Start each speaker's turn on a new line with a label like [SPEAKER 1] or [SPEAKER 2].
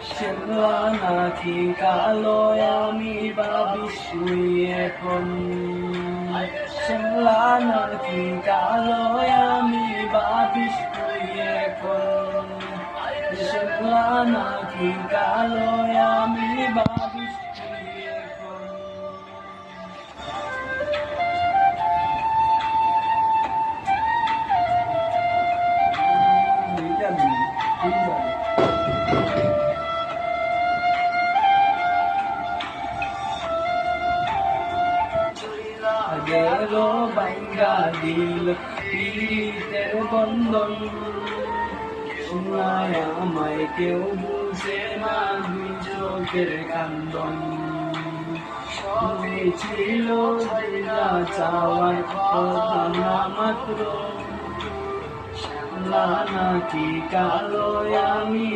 [SPEAKER 1] শ্যামলা নাকি কালো আমি ভাবি শুয়ে এখন, শ্যামলা নাকি কালো আমি ভাবি শুয়ে এখন, শ্যামলা নাকি কালো আমি ভাবি শুয়ে এখন। গেল ভাঙ্গা দিল পীড়িতের বন্ধন, শোনায় আমায় কেউ বুঝে না দুই চোখের কান্দন। ছিল চাওয়ার কথা না মাত্র, শ্যামলা নাকি কালো আমি